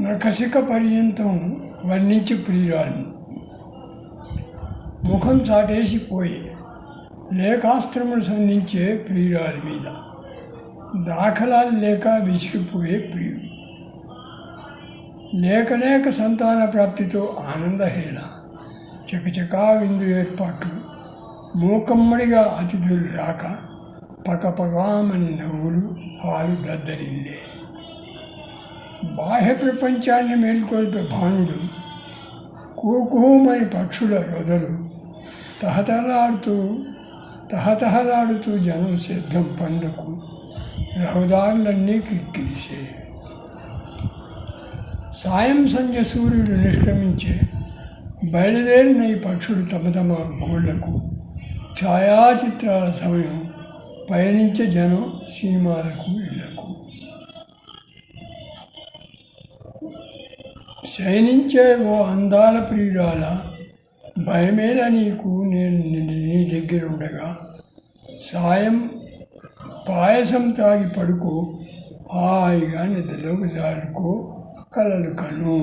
నఖశిఖ పర్యంతం వర్ణించి ప్రియురాలు ముఖం చాటేసిపోయి లేఖాస్త్రములు సంధించే ప్రియురాలి మీద దాఖలాలు లేక విసిగిపోయే ప్రియుడు లేక సంతాన ప్రాప్తితో ఆనందహేళ చకచకా విందు ఏర్పాట్లు మూకమ్మడిగా అతిథులు రాక పకపకామని నవ్వులు హాలు దద్దరిల్లే బాహ్య ప్రపంచాన్ని మేల్కొల్పే భానుడు కూకుమని పక్షుల రొదలు తహతహలాడుతూ జనం సిద్ధం పండుకు రహదారులన్నీ క్రిక్కిరిసే సాయం సంధ్య సూర్యుడు నిష్క్రమించే బయలుదేరిన ఈ పక్షులు తమ గోళ్లకు ఛాయాచిత్రాల సమయం పయనించే జనం సినిమాలకు ఇళ్లకు శయనించే ఓ అందాల ప్రియురాల భయమేల నీకు నేను నీ దగ్గరుండగా పాయసం తాగి పడుకో హాయిగా నిద్రలోకి జారుకో కలలు కను.